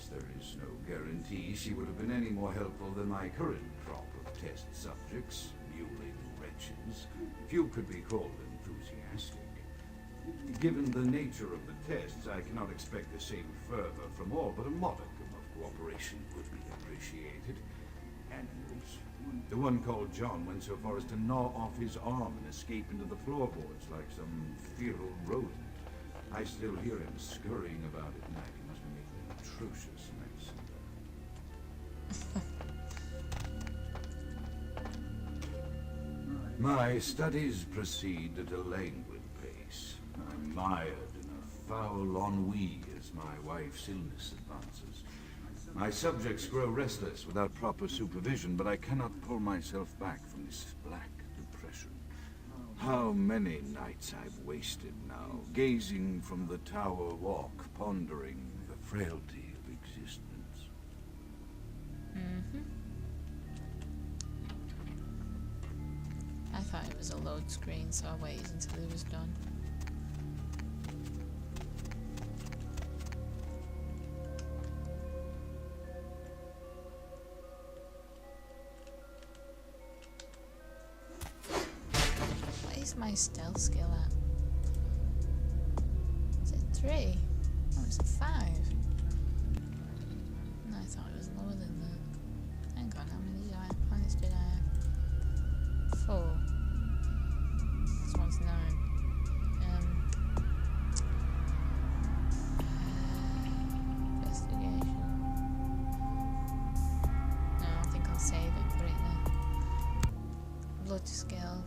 course, there is no guarantee she would have been any more helpful than my current crop of test subjects, mewling wretches. Few could be called enthusiastic. Given the nature of the tests, I cannot expect the same fervor from all, but a modicum of cooperation would be appreciated. Animals. The one called John went so far as to gnaw off his arm and escape into the floorboards like some feral rodent. I still hear him scurrying about at night. He must be making an atrocious mess. My studies proceed at a languid pace. I'm mired in a foul ennui as my wife's illness advances. My subjects grow restless without proper supervision, but I cannot pull myself back from this black depression. How many nights I've wasted now, gazing from the tower walk, pondering the frailty of existence. I thought it was a load screen, so I waited until it was done. My stealth skill at? Is it 3? Oh, it's a 5. No, I thought it was lower than that. Hang on, how many planets did I have? 4. This one's 9. Investigation. No, I think I'll save it and put it there. Blood skill.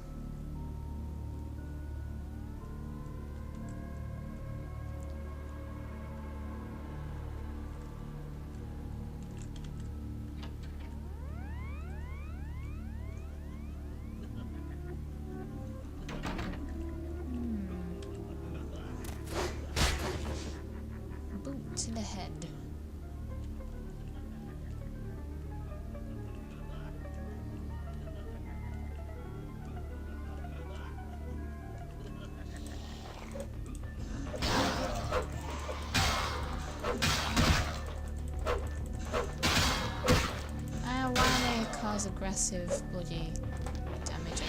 To the head. Why they cause aggressive bloody damage?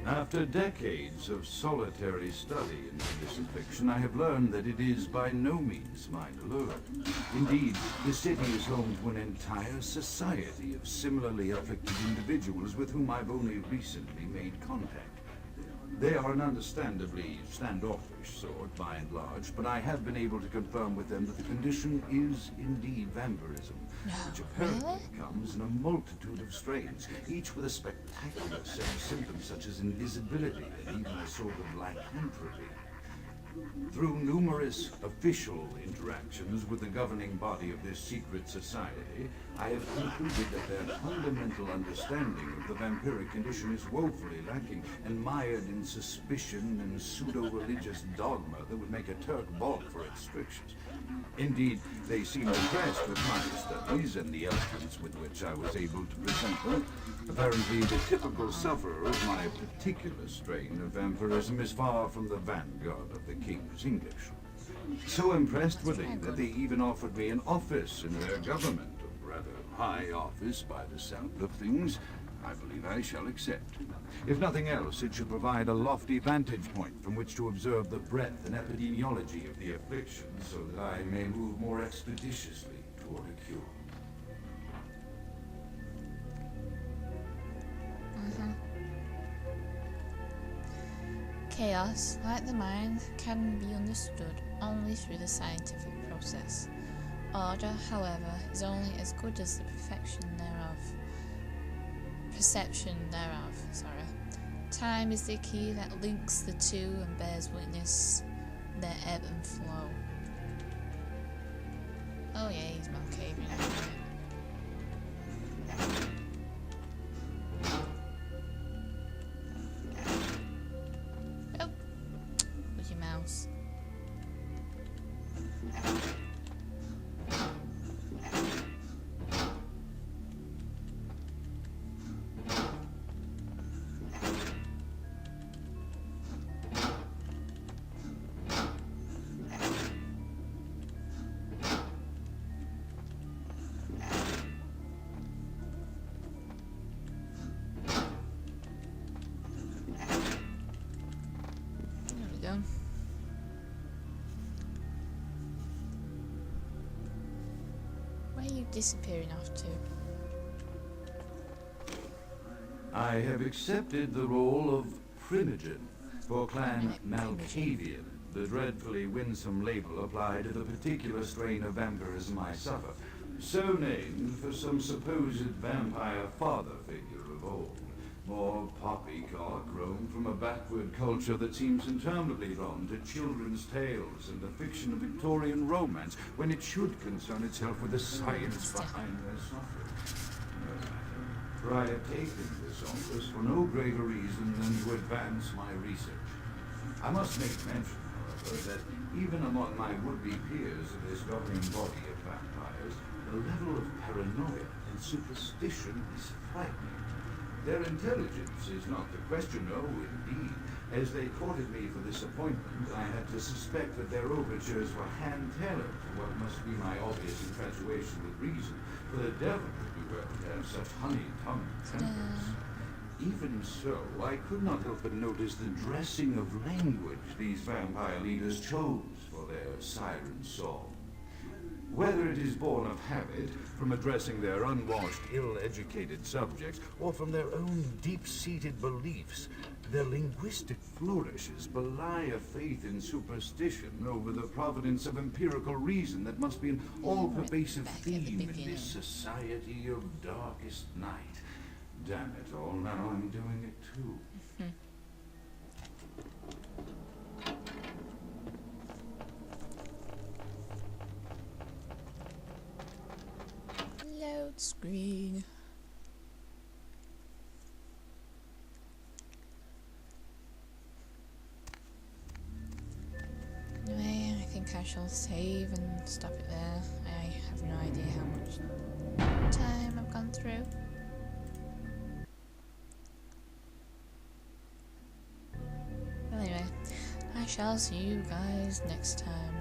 After decades of solitary study into this affliction, I have learned that it is by no means mine alone. Indeed, the city is home to an entire society of similarly afflicted individuals with whom I've only recently made contact. They are an understandably standoffish sort, by and large, but I have been able to confirm with them that the condition is indeed vampirism, which apparently comes in a multitude of strains, each with a spectacular set of symptoms such as invisibility and even a sort of lycanthropy. Through numerous official interactions with the governing body of this secret society, I have concluded that their fundamental understanding of the vampiric condition is woefully lacking and mired in suspicion and pseudo-religious dogma that would make a Turk balk for its strictures. Indeed, they seem impressed with my studies and the eloquence with which I was able to present them. Apparently, the typical sufferer of my particular strain of vampirism is far from the vanguard of the King's English. So impressed were they that they even offered me an office in their government, a rather high office by the sound of things. I believe I shall accept. If nothing else, it should provide a lofty vantage point from which to observe the breadth and epidemiology of the affliction, so that I may move more expeditiously toward a cure. Chaos, like the mind, can be understood only through the scientific process. Order, however, is only as good as the perception thereof. Time is the key that links the two and bears witness their ebb and flow. Oh yeah, he's Malkavian. Oh, with your mouse. There we go. Where are you disappearing off to? I have accepted the role of Primogen for Clan Malkavian, the dreadfully winsome label applied to the particular strain of vampirism I suffer, so named for some supposed vampire father figure of old. More poppycock grown from a backward culture that seems interminably drawn to children's tales and the fiction of Victorian romance when it should concern itself with the science behind their suffering. For I have taken this office for no greater reason than to advance my research. I must make mention, however, that even among my would-be peers of this governing body of vampires, the level of paranoia and superstition is frightening. Their intelligence is not the question, no, indeed. As they courted me for this appointment, I had to suspect that their overtures were hand-tailored to what must be my obvious infatuation with reason, for the devil would be well to have such honey-tongued tempers. Even so, I could not help but notice the dressing of language these vampire leaders chose for their siren song. Whether it is born of habit, from addressing their unwashed, ill-educated subjects, or from their own deep-seated beliefs, their linguistic flourishes belie a faith in superstition over the providence of empirical reason that must be an all-pervasive theme in this society of darkest night. Damn it all, now I'm doing it too. Load screen. Anyway, I think I shall save and stop it there. I have no idea how much time I've gone through. Anyway, I shall see you guys next time.